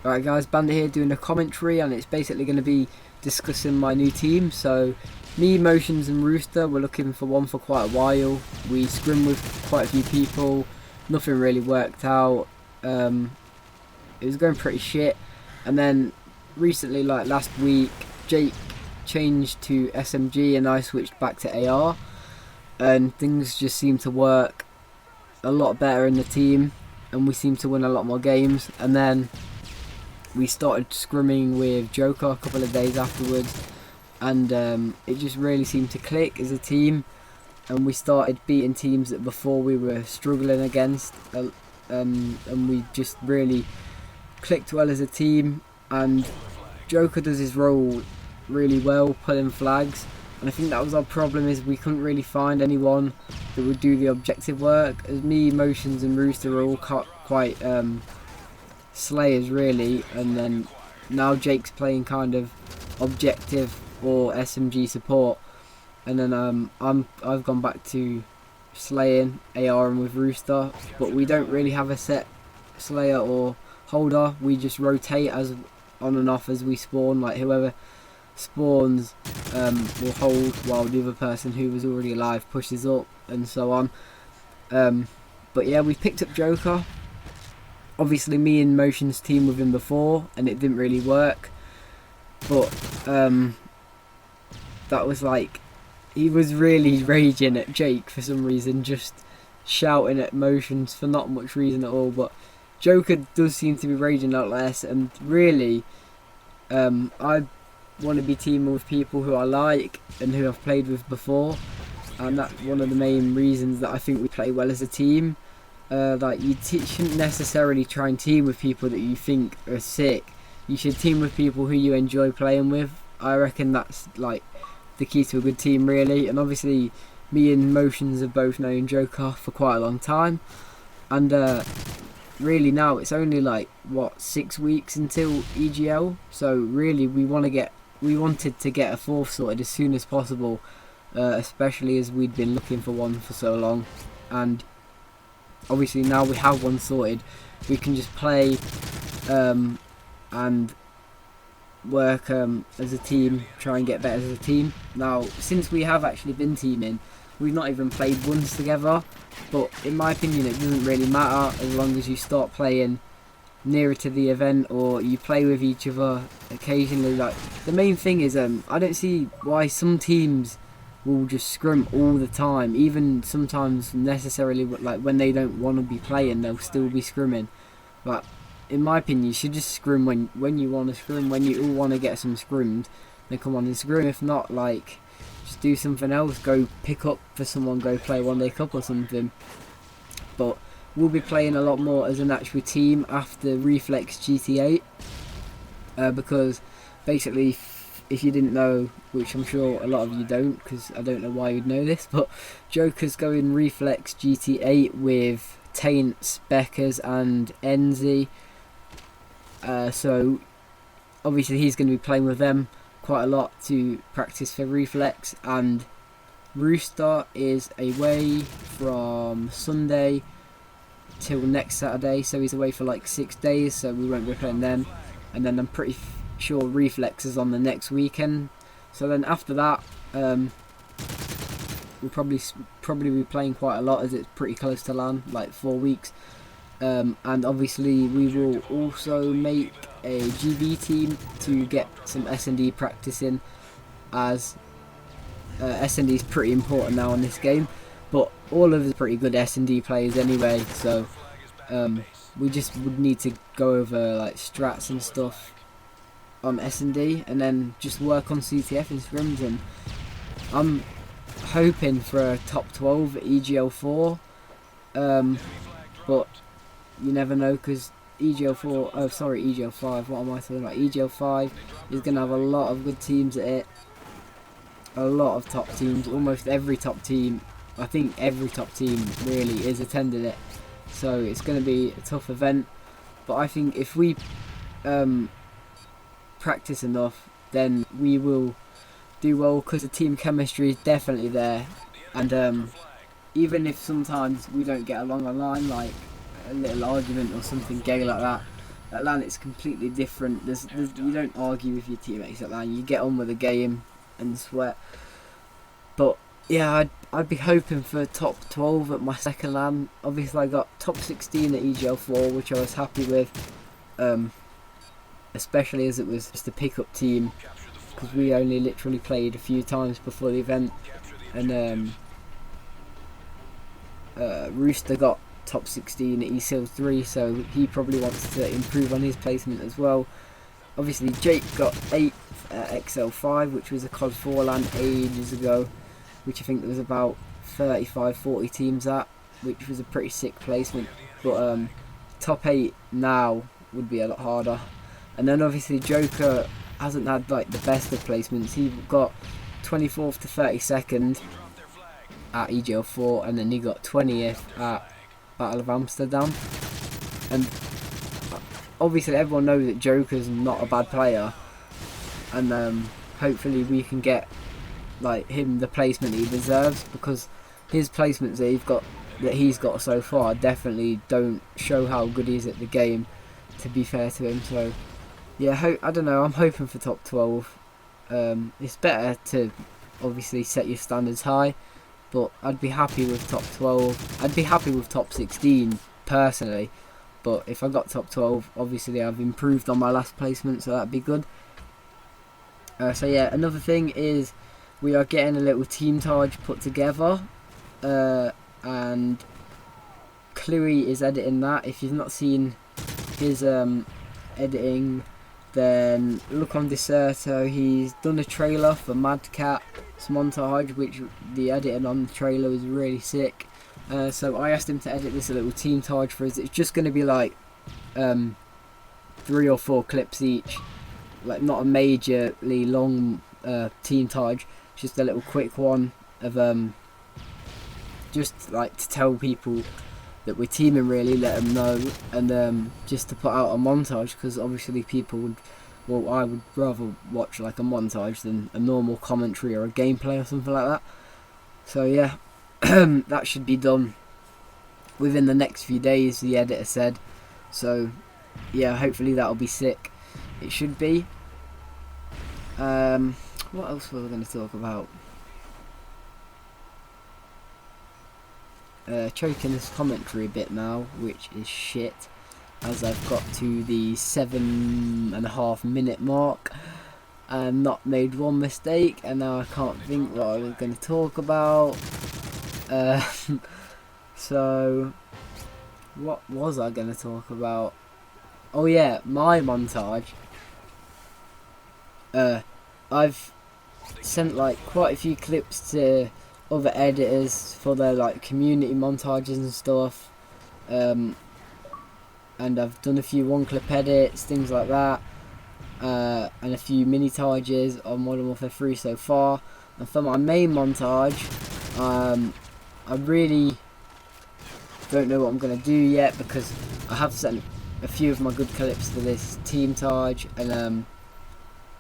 Alright guys, Bandit here doing a commentary, and it's basically going to be discussing my new team. So me, Motionz and Rooster were looking for one for quite a while. We scrimmed with quite a few people, nothing really worked out. It was going pretty shit, and then recently, like last week, Jake changed to SMG and I switched back to AR, and things just seemed to work a lot better in the team, and we seemed to win a lot more games. And then we started scrimming with JoKa a couple of days afterwards, and it just really seemed to click as a team, and we started beating teams that before we were struggling against, and we just really clicked well as a team. And JoKa does his role really well, pulling flags, and I think that was our problem, is we couldn't really find anyone that would do the objective work, as me, Motionz and Rooster were all quite slayers really. And then now Jake's playing kind of objective or SMG support, and then I've gone back to slaying AR and with Rooster, but we don't really have a set slayer or holder. We just rotate as on and off as we spawn. Like whoever spawns will hold while the other person who was already alive pushes up, and so on. But yeah, we picked up JoKa. Obviously me and Motionz teamed with him before and it didn't really work, but that was like, he was really raging at Jake for some reason, just shouting at Motionz for not much reason at all. But JoKa does seem to be raging out less, and really I want to be teaming with people who I like and who I've played with before, and that's one of the main reasons that I think we play well as a team. Like you shouldn't necessarily try and team with people that you think are sick. You should team with people who you enjoy playing with. I reckon that's like the key to a good team really. And obviously me and Motionz have both known JoKa for quite a long time, and really now it's only like what, 6 weeks until EGL, so really we wanted to get a fourth sorted as soon as possible, especially as we'd been looking for one for so long. And obviously now we have one sorted, we can just play and work as a team, try and get better as a team. Now since we have actually been teaming, we've not even played once together, but in my opinion it doesn't really matter as long as you start playing nearer to the event or you play with each other occasionally. Like the main thing is I don't see why some teams will just scrim all the time, even sometimes necessarily like when they don't want to be playing they'll still be scrimming. But in my opinion you should just scrim when you want to scrim. When you all want to get some scrims, then come on and scrim. If not, like just do something else, go pick up for someone, go play one day cup or something. But we'll be playing a lot more as an actual team after Reflex GT8, because basically, if you didn't know, which I'm sure a lot of you don't, because I don't know why you'd know this, but JoKa's going Reflex GT8 with Taint, Speckers and Enzy. So obviously he's going to be playing with them quite a lot to practice for Reflex. And Rooster is away from Sunday till next Saturday, so he's away for like 6 days, so we won't be playing then. And then I'm pretty sure Reflex is on the next weekend, so then after that we'll probably be playing quite a lot, as it's pretty close to LAN, like 4 weeks. And obviously we will also make a GB team to get some S&D practice in, as S&D is pretty important now in this game, but all of us are pretty good S&D players anyway, so we just would need to go over like strats and stuff on S&D, and then just work on CTF and scrims. And I'm hoping for a top 12 at EGL4, but you never know, because EGL5, what am I talking about? EGL5 is going to have a lot of good teams at it, a lot of top teams. Almost every top team, I think every top team really is attending it, so it's going to be a tough event. But I think if we practice enough, then we will do well, because the team chemistry is definitely there. And even if sometimes we don't get along online, like a little argument or something gay like that, At LAN it's completely different. You don't argue with your teammates at LAN. You get on with the game and sweat. But yeah, I'd be hoping for top 12 at my second LAN. Obviously I got top 16 at EGL4, which I was happy with. Especially as it was just a pickup team, because we only literally played a few times before the event. And Rooster got top 16 at ECL 3, so he probably wants to improve on his placement as well. Obviously Jake got 8th at XL 5, which was a COD 4 LAN ages ago, which I think there was about 35-40 teams at, which was a pretty sick placement. But top 8 now would be a lot harder. And then obviously JoKa hasn't had like the best of placements. He got 24th to 32nd at EGL 4, and then he got 20th at Battle of Amsterdam. And obviously everyone knows that JoKa's not a bad player, and hopefully we can get like him the placement he deserves, because his placements that he's got so far definitely don't show how good he is at the game, to be fair to him. So yeah, I don't know, I'm hoping for top 12. It's better to obviously set your standards high, but I'd be happy with top 12. I'd be happy with top 16 personally, but if I got top 12, obviously I've improved on my last placement, so that'd be good. So yeah, another thing is we are getting a little Teamtage put together, and Chloe is editing that. If you've not seen his editing, then look on Deserto. He's done a trailer for Madcap's Montage, which the editing on the trailer was really sick. So I asked him to edit this little Teamtage for us. It's just going to be like 3 or 4 clips each, like not a majorly long Teamtage, just a little quick one of just like to tell people that we're teaming, really, let them know, and just to put out a montage, because obviously people would, well, I would rather watch like a montage than a normal commentary or a gameplay or something like that. So yeah, that should be done within the next few days, the editor said. So yeah, hopefully that'll be sick. It should be. What else were we going to talk about? Choking this commentary a bit now, which is shit, as I've got to the 7.5 minute mark and not made one mistake, and now I can't think what I was going to talk about. So what was I going to talk about? Oh yeah, my montage. I've sent like quite a few clips to other editors for their like community montages and stuff, and I've done a few one clip edits, things like that, and a few mini tages on Modern Warfare 3 so far. And for my main montage, I really don't know what I'm going to do yet, because I have sent a few of my good clips to this Teamtage, and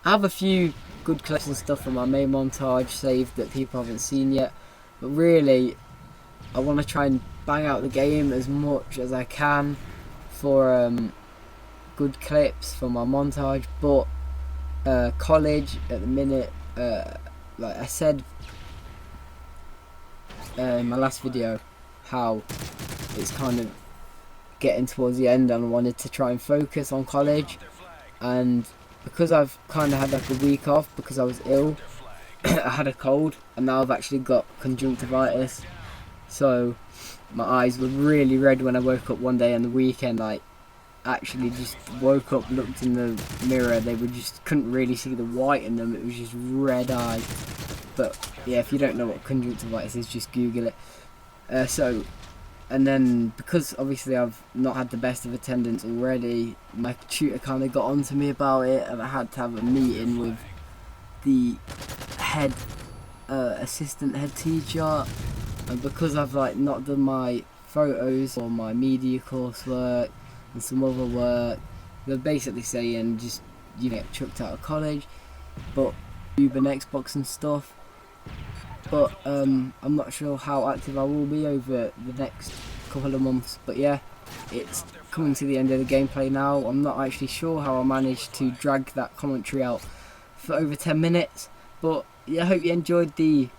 I have a few good clips and stuff from my main montage saved that people haven't seen yet. But really, I want to try and bang out the game as much as I can for good clips for my montage. But college at the minute, like I said in my last video, how it's kind of getting towards the end and I wanted to try and focus on college. And because I've kind of had like a week off because I was ill, I had a cold, and now I've actually got conjunctivitis, so my eyes were really red when I woke up one day on the weekend. Like, actually just woke up, looked in the mirror, they were just, couldn't really see the white in them, it was just red eyes. But yeah, if you don't know what conjunctivitis is, just Google it. And then because obviously I've not had the best of attendance already, my tutor kind of got on to me about it, and I had to have a meeting with the head assistant head teacher. And because I've like not done my photos or my media coursework and some other work, they're basically saying just you get chucked out of college, but Uber and Xbox and stuff. But I'm not sure how active I will be over the next couple of months. But yeah, it's coming to the end of the gameplay now. I'm not actually sure how I managed to drag that commentary out for over 10 minutes, but yeah, I hope you enjoyed the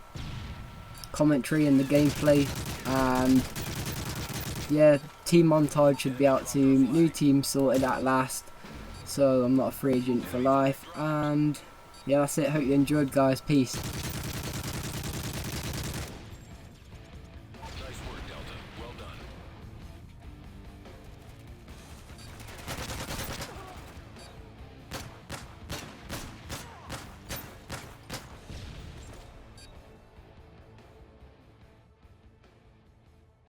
commentary and the gameplay. And yeah, Team Montage should be out soon, new team sorted at last, so I'm not a free agent for life. And yeah, that's it. Hope you enjoyed, guys. Peace.